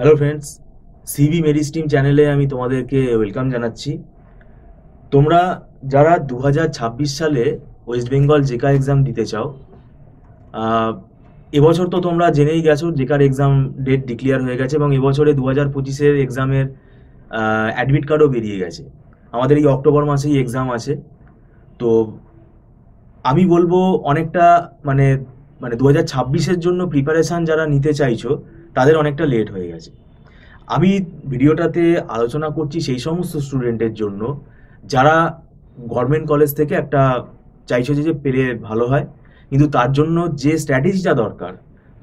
Hello friends, CV মেরিস্টিম চ্যানেলে আমি তোমাদেরকে ওয়েলকাম জানাচ্ছি। তোমরা যারা 2026 সালে ওয়েস্ট বেঙ্গল জেকা এক্সাম দিতে চাও, আহ, এবছর তো তোমরা জেনেই গেছো জেকার এক্সাম ডেট ডিক্লেয়ার হয়ে গেছে এবং এবছরে 2025-এর এক্সামের অ্যাডমিট কার্ডও বেরিয়ে গেছে। আমাদের এই অক্টোবর মাসেই এক্সাম আছে। তো আমি বলবো অনেকটা মানে মানে 2026-এর জন্য প্রিপারেশান যারা নিতে চাইছো তাদের অনেকটা লেট হয়ে গেছে। আমি ভিডিওটাতে আলোচনা করছি সেই সমস্ত স্টুডেন্টের জন্য যারা গভর্নমেন্ট কলেজ থেকে একটা চাইছো যে পেলে ভালো হয়, কিন্তু তার জন্য যে স্ট্র্যাটেজিটা দরকার,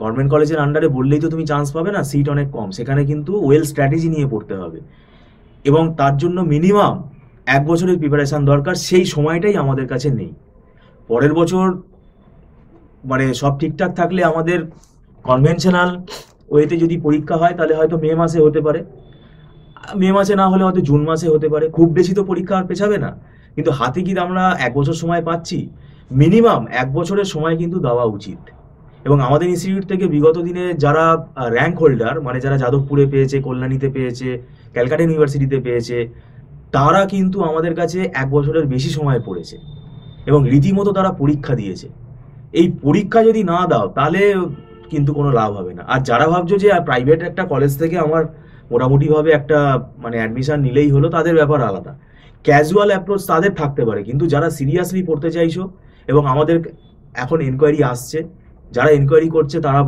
গভর্নমেন্ট কলেজের আন্ডারে বললেই তো তুমি চান্স পাবে না, সিট অনেক কম, সেখানে কিন্তু ওয়েল স্ট্র্যাটেজি নিয়ে পড়তে হবে এবং তার জন্য মিনিমাম 1 বছরের প্রিপারেশান দরকার। সেই সময়টাই আমাদের কাছে নেই। পরের বছর মানে সব ঠিকঠাক থাকলে আমাদের কনভেনশনাল ওয়েতে যদি পরীক্ষা হয় তাহলে হয়তো মে মাসে হতে পারে, মে মাসে না হলে হয়তো জুন মাসে হতে পারে। খুব বেশি তো পরীক্ষা আর পেছাবে না, কিন্তু হাতে কি আমরা 1 বছর সময় পাচ্ছি? মিনিমাম 1 বছরের সময় কিন্তু দেওয়া উচিত। এবং আমাদের ইনস্টিটিউট থেকে বিগত দিনে যারা র্যাঙ্ক হোল্ডার, মানে যারা যাদবপুরে পেয়েছে, কল্যাণীতে পেয়েছে, ক্যালকাটা ইউনিভার্সিটিতে পেয়েছে, তারা কিন্তু আমাদের কাছে 1 বছরের বেশি সময় পড়েছে এবং রীতিমতো তারা পরীক্ষা দিয়েছে। এই পরীক্ষা যদি না দাও তাহলে কিন্তু কোনো লাভ হবে না। আর যারা ভাবছো যে প্রাইভেট একটা কলেজ থেকে আমার মোটামুটিভাবে একটা মানে অ্যাডমিশন নিলেই হলো, তাদের ব্যাপার আলাদা। ক্যাজুয়াল অ্যাপ্রোচ তাদের থাকতে পারে, কিন্তু যারা সিরিয়াসলি পড়তে চাইছো এবং আমাদের এখন এনকোয়ারি আসছে, যারা এনকোয়ারি করছে তারা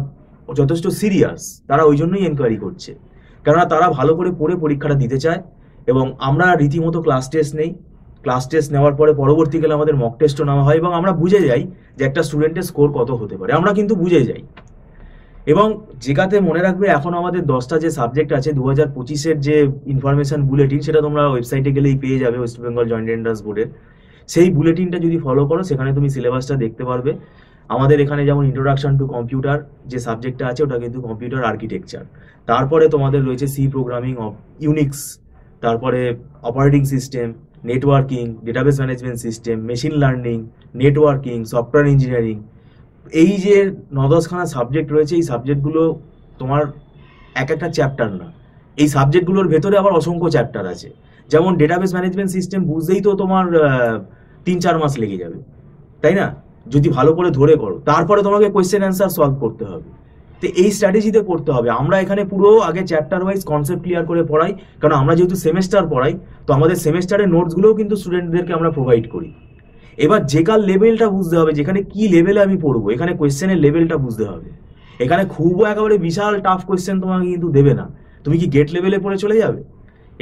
যথেষ্ট সিরিয়াস, তারা ওই জন্যই এনকোয়ারি করছে, কেননা তারা ভালো করে পড়ে পরীক্ষাটা দিতে চায়। এবং আমরা রীতিমতো ক্লাস টেস্ট নেই, ক্লাস টেস্ট নেওয়ার পরে পরবর্তীকালে আমাদের মক টেস্টও নেওয়া হয় এবং আমরা বুঝে যাই যে একটা স্টুডেন্টের স্কোর কত হতে পারে, আমরা কিন্তু বুঝে যাই। এবং জেকাতে মনে রাখবে এখন আমাদের 10টা যে সাবজেক্ট আছে, 2025-এর যে ইনফরমেশন বুলেটিন, সেটা তোমরা ওয়েবসাইটে গেলেই পেয়ে যাবে, ওয়েস্ট বেঙ্গল জয়েন্ট এন্ট্রান্স বোর্ডের। সেই বুলেটিনটা যদি ফলো করো সেখানে তুমি সিলেবাসটা দেখতে পারবে। আমাদের এখানে যেমন ইন্ট্রোডাকশন টু কম্পিউটার যে সাবজেক্টটা আছে, ওটা কিন্তু কম্পিউটার আর্কিটেকচার। তারপরে তোমাদের রয়েছে সি প্রোগ্রামিং, ইউনিক্স, তারপরে operating system, networking, database management system, machine learning, networking, software engineering. এই যে 9-10খানা সাবজেক্ট রয়েছে, এই সাবজেক্টগুলো তোমার এক একটা চ্যাপ্টার না, এই সাবজেক্টগুলোর ভেতরে আবার অসংখ্য চ্যাপ্টার আছে। যেমন ডেটাবেস ম্যানেজমেন্ট সিস্টেম বুঝতেই তো তোমার 3-4 মাস লেগে যাবে, তাই না? যদি ভালো করে ধরে করো, তারপরে তোমাকে কোয়েশ্চেন অ্যান্সার সলভ করতে হবে। তো এই স্ট্র্যাটেজিতে পড়তে হবে। আমরা এখানে পুরো আগে চ্যাপ্টার ওয়াইজ কনসেপ্ট ক্লিয়ার করে পড়াই, কারণ আমরা যেহেতু সেমেস্টার পড়াই, তো আমাদের সেমেস্টারের নোটসগুলোও কিন্তু স্টুডেন্টদেরকে আমরা প্রোভাইড করি। এবার জেকার লেভেলটা বুঝতে হবে, যেখানে কি লেভেলে আমি পড়বো, এখানে কোয়েশ্চেনের লেভেলটা বুঝতে হবে। এখানে খুব একেবারে বিশাল টাফ কোয়েশ্চেন তোমাকে কিন্তু দেবে না। তুমি কি গেট লেভেলে পড়ে চলে যাবে?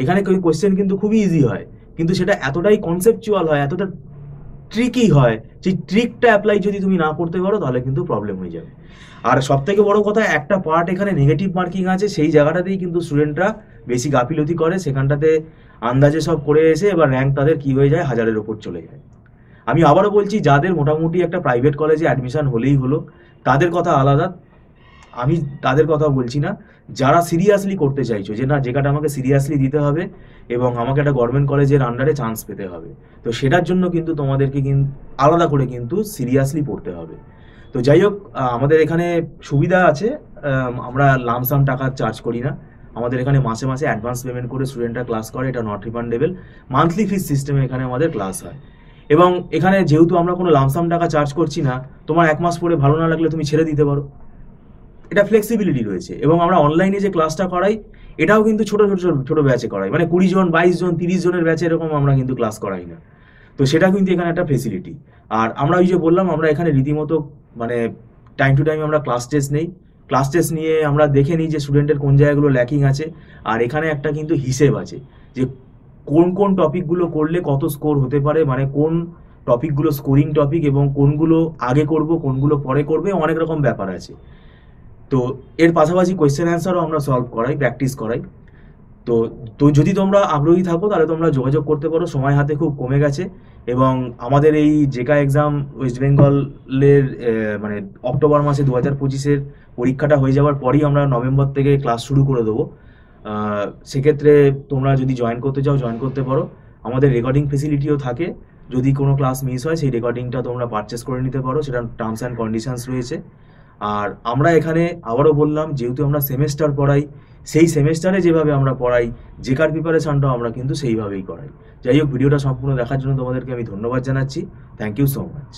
এখানে কোয়েশ্চেন কিন্তু খুবই ইজি হয়, কিন্তু সেটা এতটাই কনসেপচুয়াল হয়, এতটা ট্রিকই হয়, সেই ট্রিকটা অ্যাপ্লাই যদি তুমি না করতে পারো তাহলে কিন্তু প্রবলেম হয়ে যাবে। আর সব থেকে বড় কথা, একটা পার্ট এখানে নেগেটিভ মার্কিং আছে, সেই জায়গাটাতেই কিন্তু স্টুডেন্টরা বেশি গাফিলতি করে, সেখানটাতে আন্দাজে সব করে এসে এবার র্যাঙ্ক তাদের কি হয়ে যায়, 1000-এর ওপর চলে যায়। আমি আবারও বলছি, যাদের মোটামুটি একটা প্রাইভেট কলেজে অ্যাডমিশন হলেই হলো তাদের কথা আলাদা, আমি তাদের কথা বলছি না। যারা সিরিয়াসলি করতে চাইছো যে না, যেটা আমাকে সিরিয়াসলি দিতে হবে এবং আমাকে একটা গভর্নমেন্ট কলেজের আন্ডারে চান্স পেতে হবে, তো সেটার জন্য কিন্তু তোমাদেরকে কিন্তু আলাদা করে কিন্তু সিরিয়াসলি পড়তে হবে। তো যাই হোক, আমাদের এখানে সুবিধা আছে, আমরা লামসাম টাকা চার্জ করি না। আমাদের এখানে মাসে মাসে অ্যাডভান্স পেমেন্ট করে স্টুডেন্টরা ক্লাস করে, এটা নট রিফান্ডেবল। মান্থলি ফিস সিস্টেমে এখানে আমাদের ক্লাস হয় এবং এখানে যেহেতু আমরা কোনো লামসাম টাকা চার্জ করছি না, তোমার 1 মাস পরে ভালো না লাগলে তুমি ছেড়ে দিতে পারো, এটা ফ্লেক্সিবিলিটি রয়েছে। এবং আমরা অনলাইনে যে ক্লাসটা করাই, এটাও কিন্তু ছোট ছোট ছোট ব্যাচে করাই, মানে 20 জন, 22 জন, 30 জনের ব্যাচে এরকম আমরা কিন্তু ক্লাস করাই না। তো সেটা কিন্তু এখানে একটা ফেসিলিটি। আর আমরা ওই যে বললাম, আমরা এখানে রীতিমতো মানে টাইম টু টাইম আমরা ক্লাস টেস্ট নেই, ক্লাস টেস্ট নিয়ে আমরা দেখে নিই যে স্টুডেন্টের কোন জায়গাগুলো ল্যাকিং আছে। আর এখানে একটা কিন্তু হিসেব আছে যে কোন কোন টপিকগুলো করলে কত স্কোর হতে পারে, মানে কোন টপিকগুলো স্কোরিং টপিক এবং কোনগুলো আগে করব, কোনগুলো পরে করবে, অনেক রকম ব্যাপার আছে। তো এর পাশাপাশি কোয়েশ্চেন অ্যান্সারও আমরা সলভ করাই, প্র্যাকটিস করাই। তো তো যদি তোমরা আগ্রহী থাকো তাহলে তোমরা যোগাযোগ করতে পারো, সময় হাতে খুব কমে গেছে। এবং আমাদের এই জেকা এক্সাম ওয়েস্ট বেঙ্গলের মানে অক্টোবর মাসে 2025-এর পরীক্ষাটা হয়ে যাওয়ার পরই আমরা নভেম্বর থেকে ক্লাস শুরু করে দেবো। সেক্ষেত্রে তোমরা যদি জয়েন করতে চাও জয়েন করতে পারো। আমাদের রেকর্ডিং ফেসিলিটিও থাকে, যদি কোনো ক্লাস মিস হয় সেই রেকর্ডিংটা তোমরা পারচেস করে নিতে পারো, সেটা টার্মস অ্যান্ড কন্ডিশনস রয়েছে। আর আমরা এখানে আবারও বললাম, যেহেতু আমরা সেমেস্টার পড়াই, সেই সেমেস্টারে যেভাবে আমরা পড়াই, জেকার প্রিপারেশনটাও আমরা কিন্তু সেইভাবেই করাই। যাই হোক, ভিডিওটা সম্পূর্ণ দেখার জন্য তোমাদেরকে আমি ধন্যবাদ জানাচ্ছি। Thank you so much.